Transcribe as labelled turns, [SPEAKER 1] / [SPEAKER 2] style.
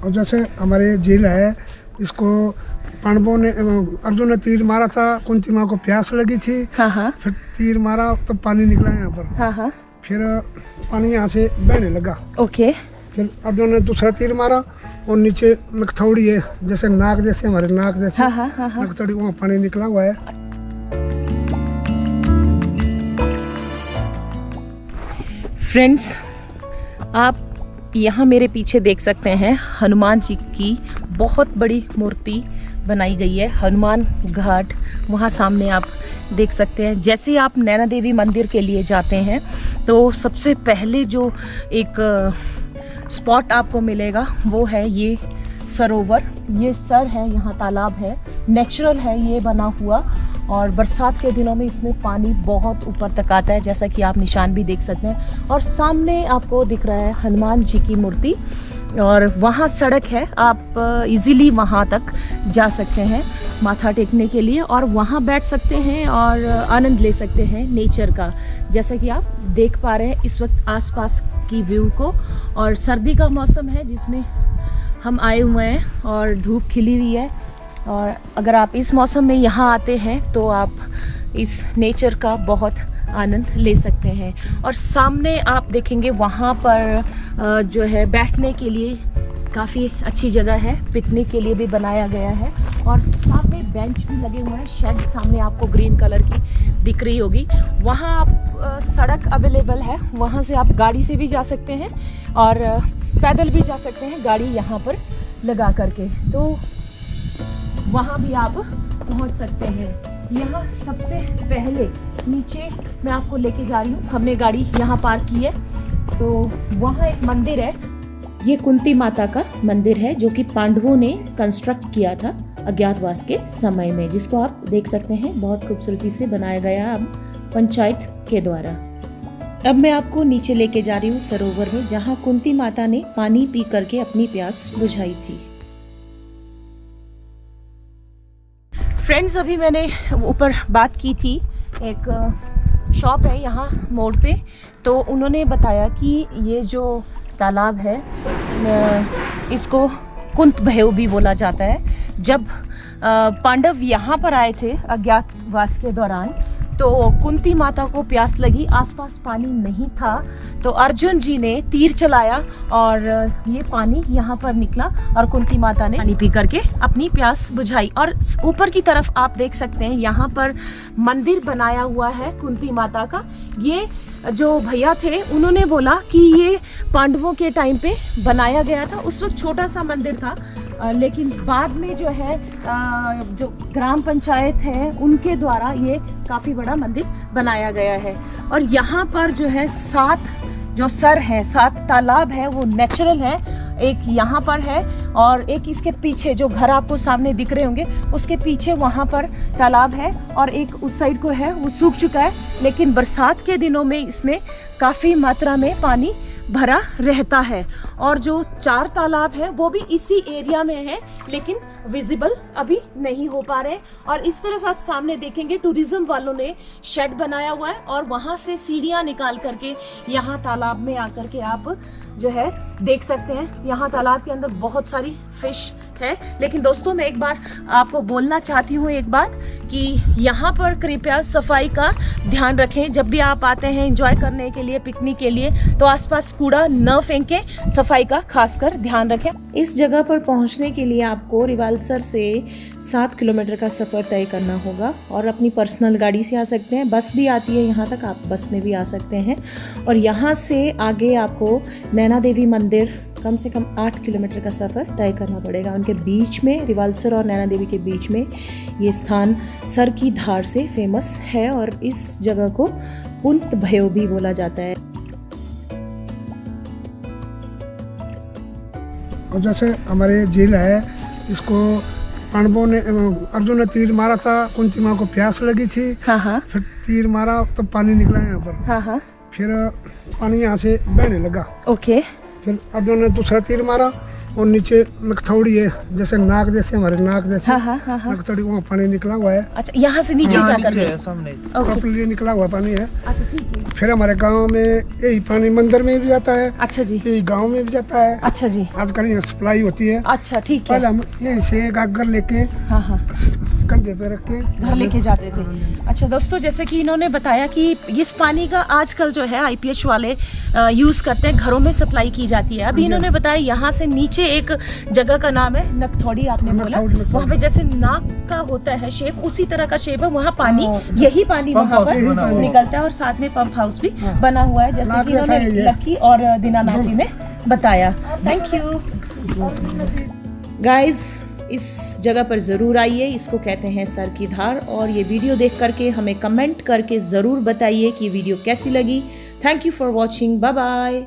[SPEAKER 1] और जैसे हमारे झील है, इसको पांडवों ने अर्जुन ने तीर मारा था, कुंती माँ को प्यास लगी थी। फिर तीर मारा तो पानी निकला यहाँ पर। फिर पानी यहाँ से बहने लगा।
[SPEAKER 2] ओके।
[SPEAKER 1] फिर अर्जुन ने दूसरा तीर मारा और नीचे नकथौड़ी है, जैसे नाक जैसे हमारे नाक जैसे नकथौड़ी, वहाँ पानी निकला हुआ है।
[SPEAKER 2] फ्रेंड्स, आप यहाँ मेरे पीछे देख सकते हैं हनुमान जी की बहुत बड़ी मूर्ति बनाई गई है। हनुमान घाट वहाँ सामने आप देख सकते हैं। जैसे ही आप नैना देवी मंदिर के लिए जाते हैं तो सबसे पहले जो एक स्पॉट आपको मिलेगा वो है ये सरोवर। ये सर है, यहाँ तालाब है, नेचुरल है ये बना हुआ, और बरसात के दिनों में इसमें पानी बहुत ऊपर तक आता है, जैसा कि आप निशान भी देख सकते हैं। और सामने आपको दिख रहा है हनुमान जी की मूर्ति, और वहाँ सड़क है, आप इजीली वहाँ तक जा सकते हैं माथा टेकने के लिए, और वहाँ बैठ सकते हैं और आनंद ले सकते हैं नेचर का। जैसा कि आप देख पा रहे हैं इस वक्त आसपास की व्यू को, और सर्दी का मौसम है जिसमें हम आए हुए हैं और धूप खिली हुई है। और अगर आप इस मौसम में यहाँ आते हैं तो आप इस नेचर का बहुत आनंद ले सकते हैं। और सामने आप देखेंगे वहाँ पर जो है बैठने के लिए काफ़ी अच्छी जगह है, पिकनिक के लिए भी बनाया गया है, और सामने बेंच भी लगे हुए हैं। शेड सामने आपको ग्रीन कलर की दिख रही होगी। वहाँ आप सड़क अवेलेबल है, वहाँ से आप गाड़ी से भी जा सकते हैं और पैदल भी जा सकते हैं गाड़ी यहाँ पर लगा करके, तो वहाँ भी आप पहुँच सकते हैं। यहाँ सबसे पहले नीचे मैं आपको लेके जा रही हूँ, हमने गाड़ी यहाँ पार्क की है, तो वहाँ एक मंदिर है। ये कुंती माता का मंदिर है जो कि पांडवों ने कंस्ट्रक्ट किया था अज्ञातवास के समय में, जिसको आप देख सकते हैं बहुत खूबसूरती से बनाया गया अब पंचायत के द्वारा। अब मैं आपको नीचे लेके जा रही हूँ सरोवर में, जहाँ कुंती माता ने पानी पी करके अपनी प्यास बुझाई थी। फ्रेंड्स, अभी मैंने ऊपर बात की थी, एक शॉप है यहाँ मोड़ पे, तो उन्होंने बताया कि ये जो तालाब है इसको कुंत भैव भी बोला जाता है। जब पांडव यहाँ पर आए थे अज्ञातवास के दौरान, तो कुंती माता को प्यास लगी, आसपास पानी नहीं था, तो अर्जुन जी ने तीर चलाया और ये पानी यहाँ पर निकला और कुंती माता ने पानी पी करके अपनी प्यास बुझाई। और ऊपर की तरफ आप देख सकते हैं यहाँ पर मंदिर बनाया हुआ है कुंती माता का। ये जो भैया थे उन्होंने बोला कि ये पांडवों के टाइम पे बनाया गया था, उस वक्त छोटा सा मंदिर था, लेकिन बाद में जो है जो ग्राम पंचायत है उनके द्वारा ये काफ़ी बड़ा मंदिर बनाया गया है। और यहाँ पर जो है 7 जो सर है, 7 तालाब है, वो नेचुरल है। एक यहाँ पर है और एक इसके पीछे जो घर आपको सामने दिख रहे होंगे उसके पीछे वहाँ पर तालाब है, और एक उस साइड को है वो सूख चुका है, लेकिन बरसात के दिनों में इसमें काफ़ी मात्रा में पानी भरा रहता है। और जो 4 तालाब है वो भी इसी एरिया में है, लेकिन विजिबल अभी नहीं हो पा रहे। और इस तरफ आप सामने देखेंगे टूरिज्म वालों ने शेड बनाया हुआ है, और वहां से सीढ़ियां निकाल करके यहाँ तालाब में आकर के आप जो है देख सकते हैं। यहाँ तालाब के अंदर बहुत सारी फिश है। लेकिन दोस्तों, मैं एक बार आपको बोलना चाहती हूँ एक बात, कि यहाँ पर कृपया सफाई का ध्यान रखें। जब भी आप आते हैं एंजॉय करने के लिए, पिकनिक के लिए, तो आसपास कूड़ा न फेंकें, सफाई का खासकर ध्यान रखें। इस जगह पर पहुँचने के लिए आपको रिवालसर से 7 किलोमीटर का सफ़र तय करना होगा, और अपनी पर्सनल गाड़ी से आ सकते हैं, बस भी आती है यहाँ तक, आप बस में भी आ सकते हैं। और यहाँ से आगे आपको नैना देवी मंदिर कम से कम 8 किलोमीटर का सफ़र तय करना पड़ेगा। उनके बीच में, रिवालसर और नैना देवी के बीच में ये स्थान सर की धार से फेमस है, और इस जगह को कुंत भैव भी बोला जाता है।
[SPEAKER 1] और जैसे हमारे झील है, इसको पांडवों ने अर्जुन ने तीर मारा था, कुंती माँ को प्यास लगी थी। फिर तीर मारा तो पानी निकला यहाँ पर। फिर पानी यहाँ से बहने लगा।
[SPEAKER 2] ओके।
[SPEAKER 1] फिर अर्जुन ने दूसरा तीर मारा और नीचे नकथौड़ी है, जैसे नाक जैसे हमारे नाक जैसे नकथौड़ी, वहाँ पानी निकला हुआ है।
[SPEAKER 2] अच्छा, यहाँ से नीचे जाकर के
[SPEAKER 1] सामने निकला हुआ पानी है।
[SPEAKER 2] अच्छा, ठीक है।
[SPEAKER 1] फिर हमारे गांव में यही पानी मंदिर में भी जाता है।
[SPEAKER 2] अच्छा जी।
[SPEAKER 1] यही गांव में भी जाता है।
[SPEAKER 2] अच्छा जी।
[SPEAKER 1] आजकल यहाँ सप्लाई होती है।
[SPEAKER 2] अच्छा ठीक है।
[SPEAKER 1] पहले हम यहीं से गागर लेके कंधे पे रख के
[SPEAKER 2] घर लेके जाते थे। अच्छा दोस्तों, जैसे कि इन्होंने बताया कि इस पानी का आजकल जो है IPH वाले यूज करते हैं, घरों में सप्लाई की जाती है। अभी इन्होंने बताया यहाँ से नीचे एक जगह का नाम है नकथौड़ी, आपने बोला वहाँ पे जैसे नाक का होता है शेप, उसी तरह का शेप है। वहाँ पानी, यही पानी वहाँ पर निकलता है और साथ में पंप हाउस भी बना हुआ है, जैसे कि इन्होंने लकी और दीनानाथ जी ने बताया। थैंक यू गाइज, इस जगह पर ज़रूर आइए। इसको कहते हैं सर की धार। और ये वीडियो देख करके हमें कमेंट करके ज़रूर बताइए कि वीडियो कैसी लगी। Thank you for watching. Bye bye.